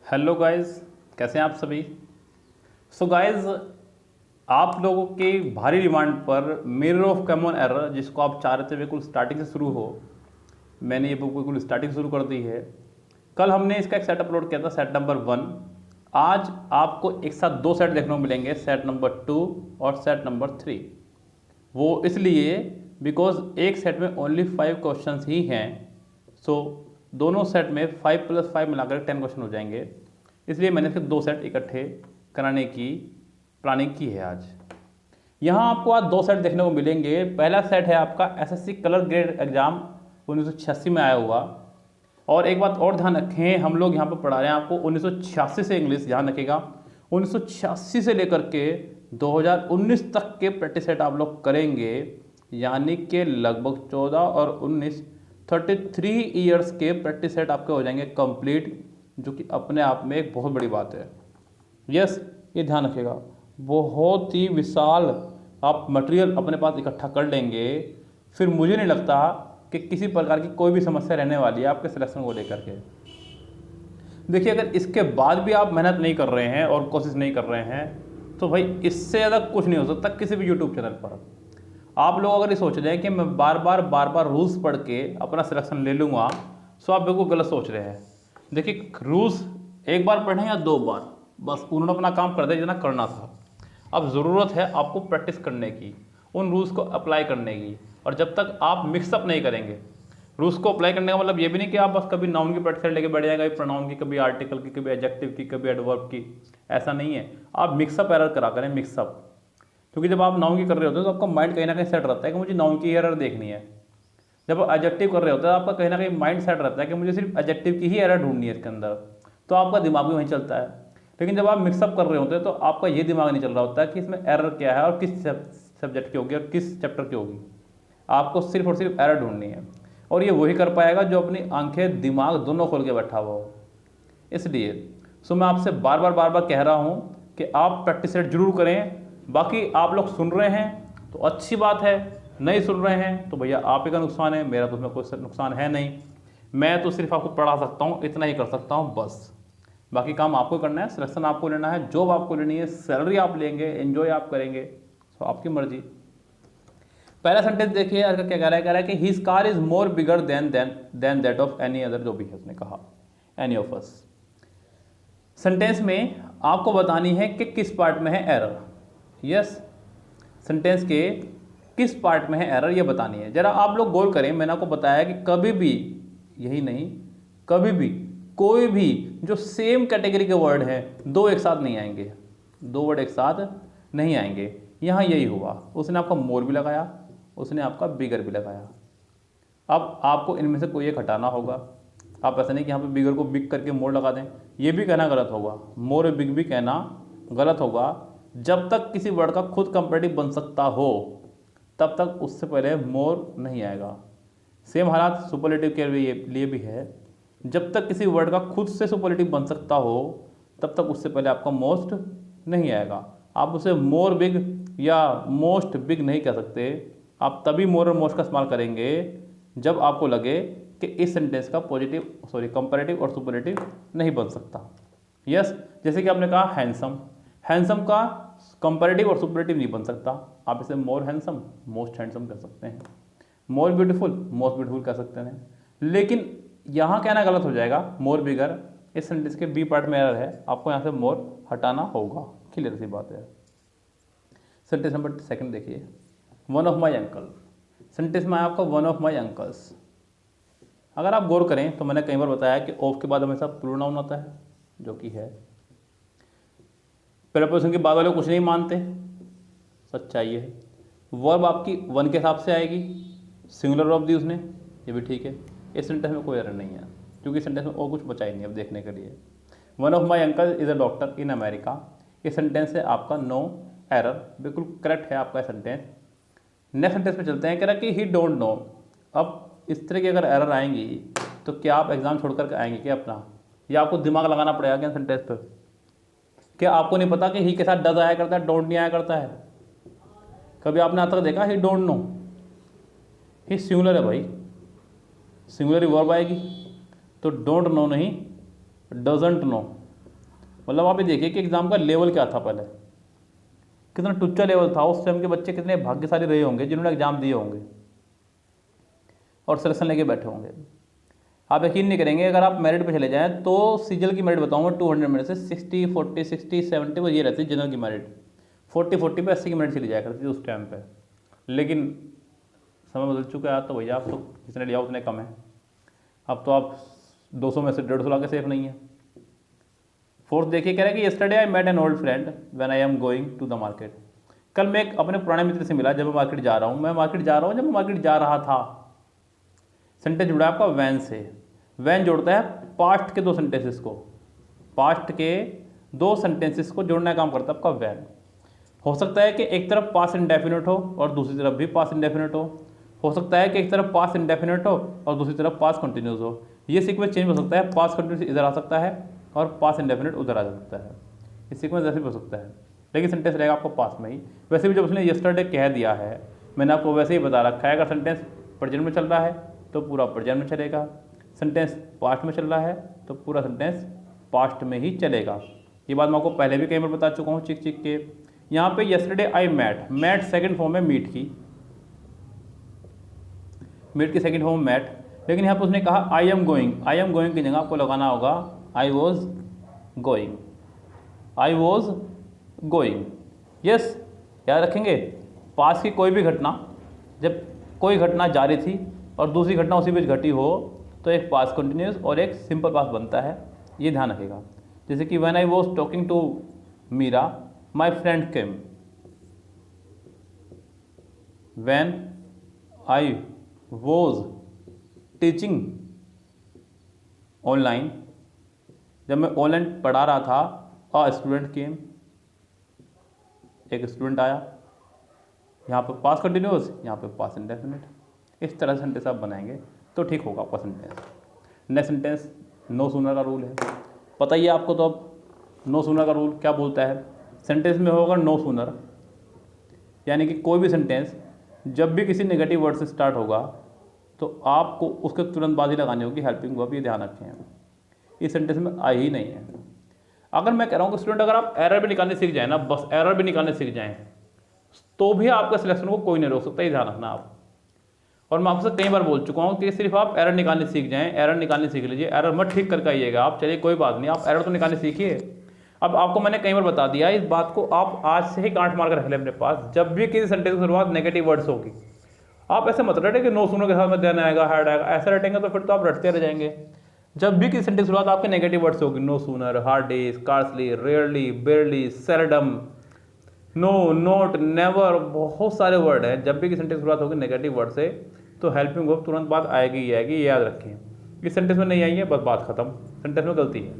Hello guys, कैसे हैं आप सभी। सो गाइस, आप लोगों के भारी डिमांड पर मिरर ऑफ कॉमन एरर, जिसको आप चाह रहे थे बिल्कुल स्टार्टिंग से शुरू हो, मैंने ये बुक बिल्कुल स्टार्टिंग शुरू कर दी है। कल हमने इसका एक सेट अपलोड किया था, सेट नंबर 1। आज आपको एक साथ दो सेट देखने को मिलेंगे, सेट नंबर 2 और सेट नंबर 3। वो इसलिए बिकॉज एक सेट में ओनली 5 क्वेश्चंस ही हैं। सो दोनों सेट में 5 + 5 मिलाकर 10 क्वेश्चन हो जाएंगे। इसलिए मैंने इसके दो सेट इकट्ठे कराने की प्लानिंग की है आज। यहाँ आपको आज दो सेट देखने को मिलेंगे। पहला सेट है आपका एसएससी कलर ग्रेड एग्जाम 1986 में आया हुआ। और एक बात और ध्यान रखें, हम लोग यहाँ पर पढ़ा रहे हैं आपको 1986 से इंग्लिश, ध्यान रखिएगा। 1986 से लेकर के 2019 तक के प्रैक्टिस सेट आप लोग करेंगे, यानी कि लगभग 14 और 19 33 ईयर्स के प्रैक्टिस सेट आपके हो जाएंगे कंप्लीट, जो कि अपने आप में एक बहुत बड़ी बात है। यस, ये ध्यान रखिएगा, बहुत ही विशाल आप मटेरियल अपने पास इकट्ठा कर लेंगे। फिर मुझे नहीं लगता कि किसी प्रकार की कोई भी समस्या रहने वाली है आपके सिलेक्शन को लेकर के। देखिए, अगर इसके बाद भी आप मेहनत नहीं कर रहे हैं और कोशिश नहीं कर रहे हैं, तो भाई इससे ज़्यादा कुछ नहीं हो सकता किसी भी यूट्यूब चैनल पर। आप लोग अगर ये सोच रहे हैं कि मैं बार बार रूल्स पढ़ के अपना सिलेक्शन ले लूँगा, तो आप बिल्कुल गलत सोच रहे हैं। देखिए, रूल्स एक बार पढ़ें या दो बार, बस उन्होंने अपना काम कर दिया जितना करना था। अब ज़रूरत है आपको प्रैक्टिस करने की, उन रूल्स को अप्लाई करने की। और जब तक आप मिक्सअप नहीं करेंगे, रूल्स को अप्लाई करने का मतलब ये भी नहीं कि आप बस कभी नाउन की प्रैक्टिस लेके बैठ जाएगा, कभी प्रोनाउन की, कभी आर्टिकल की, कभी एडजेक्टिव की, कभी एडवर्ब की। ऐसा नहीं है। आप मिक्सअप एरर करा करें, मिक्सअप। क्योंकि जब आप नाउन की कर रहे होते हो तो आपका माइंड कहीं ना कहीं सेट रहता है कि मुझे नाउन की एरर देखनी है। जब आप एडजेक्टिव कर रहे होते हैं तो आपका कहीं ना कहीं माइंड सेट रहता है कि मुझे सिर्फ एडजेक्टिव की ही एरर ढूंढनी है इसके अंदर, तो आपका दिमाग भी वहीं चलता है। लेकिन जब आप मिक्सअप कर रहे होते हैं तो आपका ये दिमाग नहीं चल रहा होता है कि इसमें एरर क्या है और किस सब्जेक्ट की होगी और किस चैप्टर की होगी। आपको सिर्फ और सिर्फ एरर ढूंढनी है। और ये वही कर पाएगा जो अपनी आंखें दिमाग दोनों खोल के बैठा हुआ हो। इसलिए मैं आपसे बार बार कह रहा हूँ कि आप प्रैक्टिस सेट जरूर करें। बाकी आप लोग सुन रहे हैं तो अच्छी बात है, नहीं सुन रहे हैं तो भैया आप ही का नुकसान है, मेरा तो उसमें कोई नुकसान है नहीं। मैं तो सिर्फ आपको पढ़ा सकता हूँ, इतना ही कर सकता हूँ बस। बाकी काम आपको करना है, सिलेक्शन आपको लेना है, जॉब आपको लेनी है, सैलरी आप लेंगे, एंजॉय आप करेंगे, तो आपकी मर्जी। पहला सेंटेंस देखिए, क्या कह रहा है कि his car is more bigger than that of any other, जो भी है उसने कहा, एनी ऑफ अस। सेंटेंस में आपको बतानी है कि किस पार्ट में है एरर। यस, सेंटेंस के किस पार्ट में है एरर ये बतानी है। जरा आप लोग गौर करें, मैंने आपको बताया कि कभी भी, यही नहीं, कभी भी कोई भी जो सेम कैटेगरी के वर्ड हैं दो एक साथ नहीं आएंगे, दो वर्ड एक साथ नहीं आएंगे। यहाँ यही हुआ, उसने आपका मोर भी लगाया, उसने आपका बिगर भी लगाया। अब आपको इनमें से कोई एक हटाना होगा। आप ऐसा नहीं कि यहाँ पे बिगर को बिग करके मोर लगा दें, ये भी कहना गलत होगा। मोर और बिग भी कहना गलत होगा। जब तक किसी वर्ड का खुद कंपैरेटिव बन सकता हो तब तक उससे पहले मोर नहीं आएगा। सेम हालात सुपरलेटिव के लिए भी है। जब तक किसी वर्ड का खुद से सुपरलेटिव बन सकता हो तब तक उससे पहले आपका मोस्ट नहीं आएगा। आप उसे मोर बिग या मोस्ट बिग नहीं कह सकते। आप तभी मोर और मोस्ट का इस्तेमाल करेंगे जब आपको लगे कि इस सेंटेंस का कंपैरेटिव और सुपरलेटिव नहीं बन सकता। यस, जैसे कि आपने कहा हैंडसम, हैंडसम का कंपैरेटिव और सुपरलेटिव नहीं बन सकता। आप इसे मोर हैंडसम, मोस्ट हैंडसम कह सकते हैं। मोर ब्यूटीफुल, मोस्ट ब्यूटीफुल कह सकते हैं। लेकिन यहाँ कहना गलत हो जाएगा, मोर बिगर। इस सेंटेंस के बी पार्ट में एरर है, आपको यहाँ से मोर हटाना होगा। क्लियर सी बात है। सेंटेंस नंबर 2 देखिए, one of my uncle. Sentence में आपका वन ऑफ माई अंकल्स। अगर आप गौर करें तो मैंने कई बार बताया कि ऑफ के बाद हमेशा प्लूरल नाउन आता है, जो कि है। प्रीपोजिशन के बाद वाले कुछ नहीं मानते, सच्चाई है। वर्ब आपकी वन के हिसाब से आएगी, सिंगुलर वर्ब दी उसने, ये भी ठीक है। इस सेंटेंस में कोई एरर नहीं है, क्योंकि सेंटेंस में और कुछ बचा ही नहीं अब देखने के लिए। One of my uncle is a doctor in America. ये सेंटेंस है आपका नो एरर, बिल्कुल करेक्ट है आपका सेंटेंस। नेक्स्ट सेंटेंस पे चलते हैं, कह रहा कि ही डोंट नो। अब इस तरह की अगर एरर आएंगी तो क्या आप एग्जाम छोड़ कर आएंगे क्या अपना, या आपको दिमाग लगाना पड़ेगा क्या सेंटेंस पर? क्या आपको नहीं पता कि ही के साथ डज आया करता है, डोंट नहीं आया करता है? कभी आपने आज तक देखा ही डोंट नो? ही सिंगुलर है भाई, सिंगुलर ही वर्ब आएगी, तो डोंट नो नहीं, डजंट नो। मतलब आप ये देखिए कि एग्ज़ाम का लेवल क्या था पहले, कितना टुच्चा लेवल था। उस टाइम के बच्चे कितने भाग्यशाली रहे होंगे जिन्होंने एग्ज़ाम दिए होंगे और सिलेक्शन लेके बैठे होंगे। आप यकीन नहीं करेंगे, अगर आप मेरिट पे चले जाएं तो सीजल की मेरिट बताऊंगा 200 में से 60 40 60 70 वो ये रहती है जनरल की मेरिट। 40 पे 80 की मेरिट चली जाया करती थी उस टाइम पे। लेकिन समय बदल चुका है, तो भैया आप तो जितने लिया उतने कम है। अब तो आप 200 में से 150 ला के सेफ नहीं है। फोर्थ देखिए, कह रहा है कि yesterday I met an old friend when I am going to the market. कल मैं एक अपने पुराने मित्र से मिला जब मैं मार्केट जा रहा हूँ। मैं मार्केट जा रहा हूँ, जब मैं मार्केट जा रहा था। सेंटेंस जुड़ा है आपका वैन से। वैन जोड़ता है पास्ट के दो सेंटेंसेस को, पास्ट के दो सेंटेंसेस को जोड़ने का काम करता है आपका वैन। हो सकता है कि एक तरफ पास इंडेफिनिट हो और दूसरी तरफ भी पास इंडेफिनिट हो सकता है कि एक तरफ पास इंडेफिनिट हो और दूसरी तरफ पास कंटिन्यूस हो। ये सीक्वेंस चेंज हो सकता है, पास कंटिन्यूस इधर आ सकता है और पास इंडेफिनिट उधर आ सकता है। ये सीक्वेंस ऐसे भी हो सकता है, लेकिन सेंटेंस रहेगा आपको पास में ही। वैसे भी जब उसने यस्टरडे कह दिया है, मैंने आपको वैसे ही बता रखा है, अगर सेंटेंस प्रेजेंट में चल रहा है तो पूरा प्रेजेंट में चलेगा, सेंटेंस पास्ट में चल रहा है तो पूरा सेंटेंस पास्ट में ही चलेगा। ये बात मैं आपको पहले भी कई बार बता चुका हूँ चिक चिक के। यहाँ पे yesterday I met, met second form है मीट की, मीट की सेकंड फॉर्म मैट। लेकिन यहाँ पे उसने कहा I am going, I am going की जगह आपको लगाना होगा I was going, I was going. Yes, याद रखेंगे, पास की कोई भी घटना, जब कोई घटना जारी थी और दूसरी घटना उसी बीच घटी हो तो एक पास कंटिन्यूस और एक सिंपल पास बनता है, ये ध्यान रखेगा। जैसे कि when I was talking to Meera my friend came, when I was teaching online, जब मैं ऑनलाइन पढ़ा रहा था, अ स्टूडेंट केम, एक स्टूडेंट आया। यहाँ पे पास कंटिन्यूस, यहाँ पे पास इंडेफिनिट। इस तरह से सेंटेंस आप बनाएंगे तो ठीक होगा आपका sentence. Next sentence no sooner का रूल है, पता ही है आपको। तो अब नो सूनर का रूल क्या बोलता है, सेंटेंस में होगा नो सूनर, यानी कि कोई भी सेंटेंस जब भी किसी नेगेटिव वर्ड से स्टार्ट होगा तो आपको उसके तुरंत बाद ही लगानी होगी हेल्पिंग वर्ब, ये ध्यान रखें। इस सेंटेंस में आई ही नहीं है। अगर मैं कह रहा हूँ कि स्टूडेंट अगर आप एरर भी निकालने सीख जाए ना, बस एरर भी निकालने सीख जाएं, तो भी आपका सिलेक्शन को कोई नहीं रोक सकता, ये ध्यान रखना आप। और मैं आपसे कई बार बोल चुका हूँ कि सिर्फ आप एरर निकालने सीख जाएं, एरर निकालने सीख लीजिए, एरर मत ठीक करके आइएगा आप। चलिए कोई बात नहीं, आप एरर तो निकालने सीखिए। अब आपको मैंने कई बार बता दिया, इस बात को आप आज से ही गांठ मार कर रख लें अपने पास। जब भी किसी सेंटेंस की शुरुआत नेगेटिव वर्ड्स होगी, आप ऐसे मत रटे कि नो सुनो के साथ में देन आएगा, हैड आएगा, ऐसा रटेंगे तो फिर तो आप रटते रह जाएंगे। जब भी किसी सेंटेंस की शुरुआत आपके नेगेटिव वर्ड्स होगी, no sooner, hardly, scarcely, rarely, barely, seldom, no, not, never, बहुत सारे वर्ड हैं। जब भी किसी सेंटेंस की शुरुआत होगी नेगेटिव वर्ड से तो हेल्पिंग वर्ब तुरंत बात आएगी ही आएगी, ये याद रखें। इस सेंटेंस में नहीं आई है, बस बात खत्म, सेंटेंस में गलती है।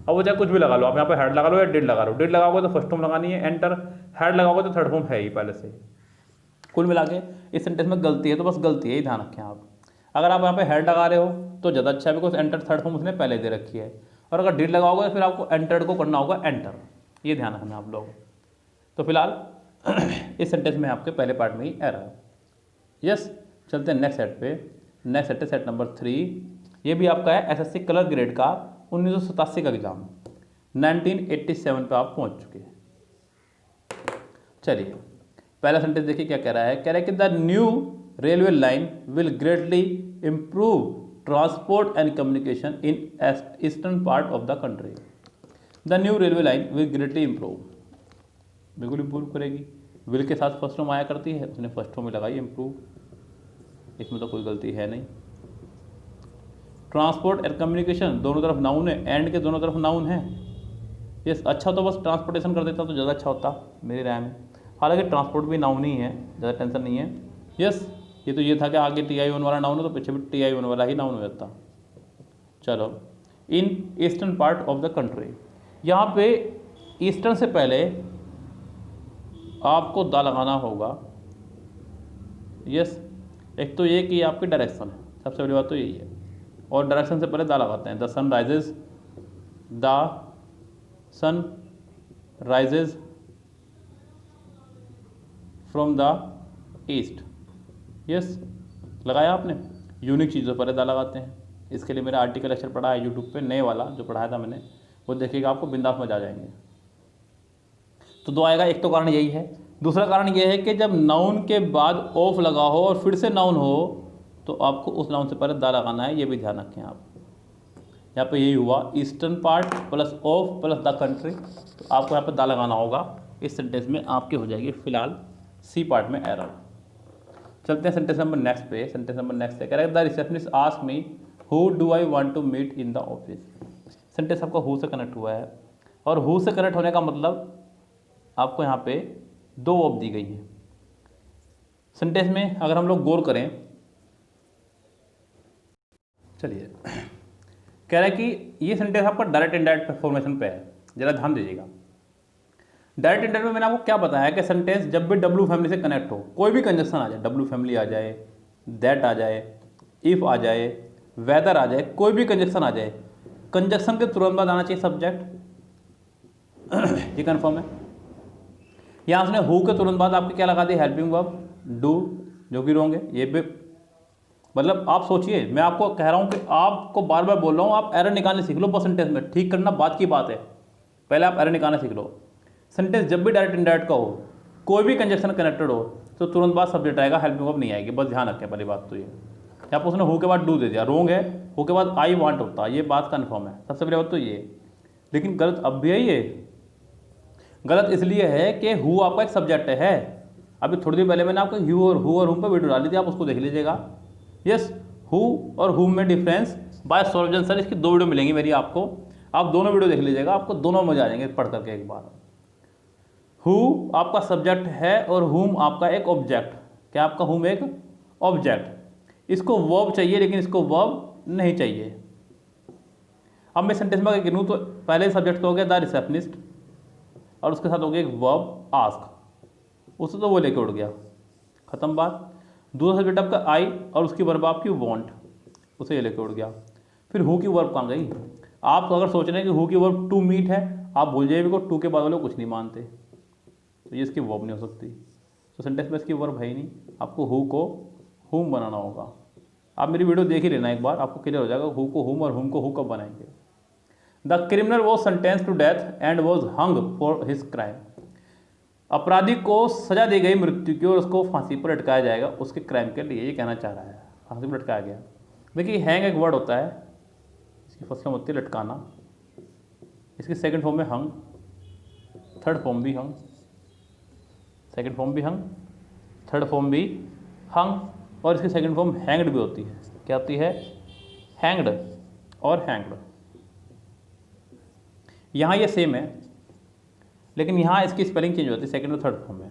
अब वो चाहे कुछ भी लगा लो, आप यहाँ पे हेड लगा लो या डिड लगा लो। डिड लगाओगे तो फर्स्ट फॉर्म लगानी है एंटर, हेड लगाओगे तो थर्ड फॉर्म है ही पहले से। कुल मिला के इस सेंटेंस में गलती है तो बस गलती है, ही ध्यान रखें आप। अगर आप यहाँ पे हेड लगा रहे हो तो ज़्यादा अच्छा है, बिकॉज एंटर थर्ड फॉर्म उसने पहले दे रखी है। और अगर डिड लगाओगे तो फिर आपको एंटर्ड को करना होगा एंटर, ये ध्यान रखना आप लोग। तो फिलहाल इस सेंटेंस में आपके पहले पार्ट में ही एरर। यस, चलते हैं नेक्स्ट सेट पे। नेक्स्ट सेट है सेट नंबर 3। ये भी आपका है एसएससी कलर ग्रेड का 1987 का एग्जाम, 1987 पे आप पहुंच चुके हैं। चलिए पहला सेंटेंस देखिए क्या कह रहा है। कह रहा है कि the new railway line will greatly improve transport and communication in eastern part of the country. The new railway line will greatly improve, बिल्कुल इम्प्रूव करेगी। विल के साथ फर्स्ट फॉर्म आया करती है, उसने फर्स्ट फॉर्म में लगाई इम्प्रूव, इसमें तो कोई गलती है नहीं। ट्रांसपोर्ट एंड कम्युनिकेशन दोनों तरफ नाउन है, एंड के दोनों तरफ नाउन है। यस, अच्छा तो बस ट्रांसपोर्टेशन कर देता तो ज़्यादा अच्छा होता मेरी राय में। हालांकि ट्रांसपोर्ट भी नाउन ही है, ज़्यादा टेंशन नहीं है। यस, ये तो ये था कि आगे टी आई वन वाला नाउन हो तो पीछे भी टी आई वन वाला ही नाउन हो जाता। चलो, in eastern part of the country, यहाँ पे ईस्टर्न से पहले आपको दा लगाना होगा। यस, एक तो ये कि आपकी डायरेक्शन है, सबसे बड़ी बात तो यही है। और डायरेक्शन से पहले दा लगाते हैं। The sun rises, the sun rises from the east. Yes, लगाया आपने। यूनिक चीज़ों पर दा लगाते हैं। इसके लिए मेरा आर्टिकल लेक्चर पढ़ा है यूट्यूब पे, नए वाला जो पढ़ाया था मैंने, वो देखिएगा आपको बिंदास मजा आ जाएंगे। तो दो आएगा, एक तो कारण यही है। दूसरा कारण ये है कि जब नाउन के बाद ऑफ लगा हो और फिर से नाउन हो तो आपको उस नाउन से पहले दा लगाना है, ये भी ध्यान रखें आप। यहाँ पे यही हुआ, eastern part plus of plus the country, तो आपको यहाँ पे दा लगाना होगा। इस सेंटेंस में आपकी हो जाएगी फिलहाल सी पार्ट में एरर। चलते हैं सेंटेंस नंबर नेक्स्ट पे। सेंटेंस नंबर नेक्स्ट है, कह रहा है the receptionist ask me who do I want to meet in the office. Sentence आपका हु से कनेक्ट हुआ है, और हु से कनेक्ट होने का मतलब आपको यहाँ पे दो वर्ब दी गई है। सेंटेंस में अगर हम लोग गौर करें, चलिए, कह रहा है कि ये सेंटेंस आपका डायरेक्ट इनडायरेक्ट फॉर्मेशन पे है, जरा ध्यान दीजिएगा। डायरेक्ट इंडायरेक्ट में मैंने आपको क्या बताया कि सेंटेंस जब भी डब्ल्यू फैमिली से कनेक्ट हो, कोई भी कंजक्शन आ जाए, डब्ल्यू फैमिली आ जाए, दैट आ जाए, इफ आ जाए, वेदर आ जाए, कोई भी कंजक्शन आ जाए, कंजक्शन के तुरंत बाद आना चाहिए सब्जेक्ट। ये कन्फर्म है। यहाँ उसने हु के तुरंत बाद आपके क्या लगा दी, हेल्पिंग वर्ब डू, जो कि रॉन्ग है। ये भी मतलब आप सोचिए, मैं आपको कह रहा हूँ कि आपको बार बार बोल रहा हूँ, आप एरर निकालने सीख लो। बस सेंटेंस में ठीक करना बात की बात है, पहले आप एरर निकालना सीख लो। सेंटेंस जब भी डायरेक्ट इनडायरेक्ट का हो, कोई भी कंजक्शन कनेक्टेड हो, तो तुरंत बाद सब्जेक्ट आएगा, हेल्पिंग वर्ब नहीं आएगी। बस ध्यान रखें, पहली बात तो ये। यहाँ पर उसने हु के बाद डू दे दिया, रॉन्ग है। हु के बाद आई वांट होता, ये बात कन्फर्म है। सबसे पहले बात तो ये, लेकिन गलत अब भी है ये। गलत इसलिए है कि हु आपका एक सब्जेक्ट है। अभी थोड़ी देर पहले मैंने आपको हु और हुम पर वीडियो डाली थी, आप उसको देख लीजिएगा। यस, हु और हुम में डिफरेंस बाय सॉल्व सर, इसकी दो वीडियो मिलेंगी मेरी आपको, आप दोनों वीडियो देख लीजिएगा, आपको दोनों मजा आ जाएंगे पढ़ करके एक बार। हु आपका सब्जेक्ट है और हुम आपका एक ऑब्जेक्ट। क्या आपका हुम एक ऑब्जेक्ट, इसको वर्ब चाहिए लेकिन इसको वर्ब नहीं चाहिए। अब मैं सेंटेंस में गिनूँ तो पहले सब्जेक्ट तो हो गया द रिसेप्शनिस्ट, और उसके साथ हो गया एक वर्ब आस्क, उससे तो वो लेके उड़ गया, खत्म बात। दूसरा सब्जेक्ट आपका आई और उसकी वर्ब आपकी वांट, उसे ये लेके उड़ गया। फिर हु की वर्ब कहाँ गई। आप अगर सोच रहे हैं कि हु की वर्ब टू मीट है, आप भूल जाइए को, टू के बाद वाले कुछ नहीं मानते, तो ये इसकी वर्ब नहीं हो सकती। तो सेंटेंस में इसकी वर्ब है ही नहीं, आपको हु को हुम बनाना होगा। आप मेरी वीडियो देख ही लेना एक बार, आपको क्लियर हो जाएगा हु को हुम और हुम को हु कब बनाएंगे। The criminal was sentence to death and was hung for his crime. अपराधी को सजा दी गई मृत्यु की और उसको फांसी पर लटकाया जाएगा उसके क्राइम के लिए, ये कहना चाह रहा है, फांसी पर लटकाया गया। देखिए हैंग एक वर्ड होता है, इसकी फर्स्ट फॉर्म होती है लटकाना, इसकी सेकंड फॉर्म में हंग, थर्ड फॉर्म भी हंग, सेकंड फॉर्म भी हंग, थर्ड फॉर्म भी हंग, और इसकी सेकंड फॉर्म हैंग्ड भी होती है। क्या होती है, हैंग्ड और हैंग्ड। यहाँ ये सेम है, लेकिन यहाँ इसकी स्पेलिंग चेंज होती है सेकंड और थर्ड फॉर्म में।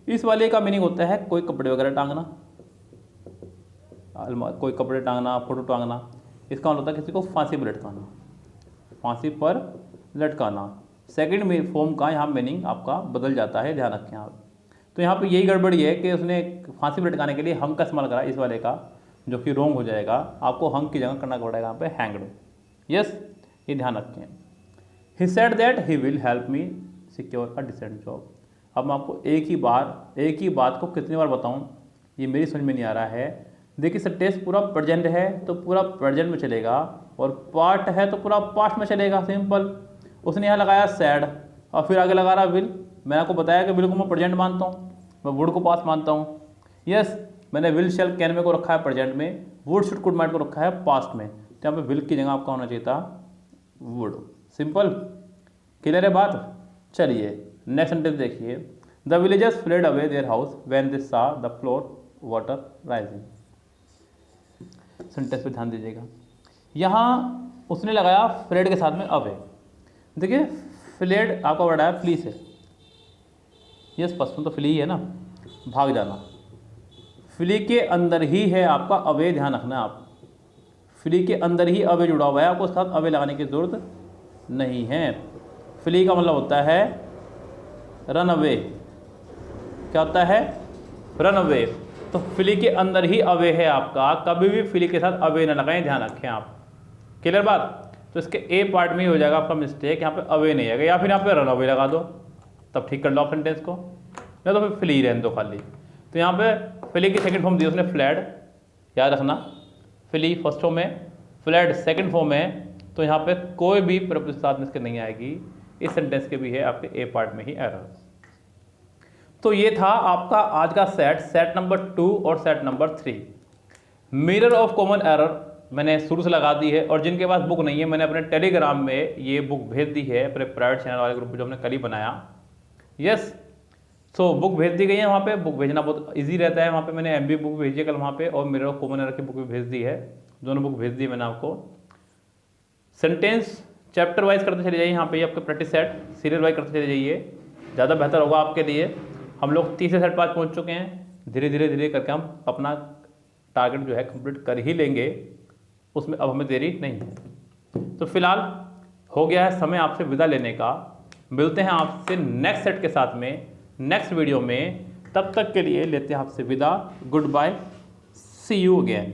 इस वाले का मीनिंग होता है कोई कपड़े वगैरह टांगना, कोई कपड़े टांगना, फोटो टांगना। इसका मतलब होता है किसी को फांसी पर लटकाना, फांसी पर लटकाना। सेकंड फॉर्म का यहाँ मीनिंग आपका बदल जाता है, ध्यान रखें आप। तो यहाँ पे यही गड़बड़ी है कि उसने फांसी पर लटकाने के लिए हंग का इस्तेमाल करा इस वाले का, जो कि रॉन्ग हो जाएगा। आपको हंग की जगह करना पड़ेगा यहाँ पे हैंग्ड। यस, ये ध्यान रखें। He said that he will help me secure a decent job. अब मैं आपको एक ही बात को कितनी बार बताऊँ, ये मेरी समझ में नहीं आ रहा है। देखिए सेंटेंस पूरा प्रेजेंट है तो पूरा प्रेजेंट में चलेगा, और पार्ट है तो पूरा पास्ट में चलेगा, सिंपल। उसने यहाँ लगाया सैड और फिर आगे लगा रहा विल। मैंने आपको बताया कि विल को मैं प्रेजेंट मानता हूँ, मैं वुड को पास्ट मानता हूँ। यस, मैंने विल शैल कैन में को रखा है प्रेजेंट में, वुड शुड कुड माइट को रखा है पास्ट में। तो यहाँ पे विल की जगह आपका होना चाहिए था वुड। सिंपल, क्लियर है बात। चलिए नेक्स्ट सेंटेंस देखिए। The villagers fled away their house when they saw the flood water rising. Sentence पे ध्यान दीजिएगा। यहाँ उसने लगाया फ्लेड के साथ में अवे। देखिए फ्लेड आपका वर्ड है फ्ली से। यस, पसंद तो फ्ली है ना, भाग जाना। फ्ली के अंदर ही है आपका अवे, ध्यान रखना आप। फ्ली के अंदर ही अवे जुड़ा हुआ है, आपको उसके साथ अवे लगाने की जरूरत नहीं है। फ्ली का मतलब होता है रन अवे। क्या होता है, रन अवे। तो फ्ली के अंदर ही अवे है आपका, कभी भी फ्ली के साथ अवे ना लगाएं, ध्यान रखें आप। क्लियर बात। तो इसके ए पार्ट में ही हो जाएगा आपका मिस्टेक, यहाँ पे अवे नहीं आएगा, या फिर यहाँ पे रन अवे लगा दो, तब ठीक कर लो आप सेंटेंस को, नहीं तो फिर फ्ली रहने दो खाली। तो यहाँ पे फ्ली की सेकंड फॉर्म दी उसने फ्लैड, याद रखना। फ्ली फर्स्ट फॉर्म में, फ्लैड सेकंड फॉर्म में, तो यहाँ पे कोई भी प्रपोजिशन साथ में इसके नहीं आएगी। इस सेंटेंस के भी है आपके ए पार्ट में ही एरर। तो ये था आपका आज का सेट नंबर 2 और set number 3। Mirror of common error मैंने शुरू से लगा दी है, और जिनके पास बुक नहीं है मैंने अपने टेलीग्राम में ये बुक भेज दी है, अपने प्राइवेट चैनल वाले ग्रुप जो हमने कल ही बनाया। यस, सो बुक भेज दी गई है। वहाँ पे बुक भेजना बहुत इजी रहता है। वहाँ पे मैंने MB बुक भेजी है कल वहाँ पे, और मिरर ऑफ कॉमन एरर की बुक भी भेज दी है। दोनों बुक भेज दी मैंने आपको। सेंटेंस चैप्टर वाइज करते चले जाइए। यहाँ पे आपके प्रैक्टिस सेट सीरियल वाइज करते चले जाइए, ज़्यादा बेहतर होगा आपके लिए। हम लोग तीसरे सेट 5 पहुँच चुके हैं। धीरे धीरे करके हम अपना टारगेट जो है कंप्लीट कर ही लेंगे, उसमें अब हमें देरी नहीं है। तो फिलहाल हो गया है समय आपसे विदा लेने का। मिलते हैं आपसे नेक्स्ट सेट के साथ में नेक्स्ट वीडियो में। तब तक के लिए लेते हैं आपसे विदा। Good bye, see you again.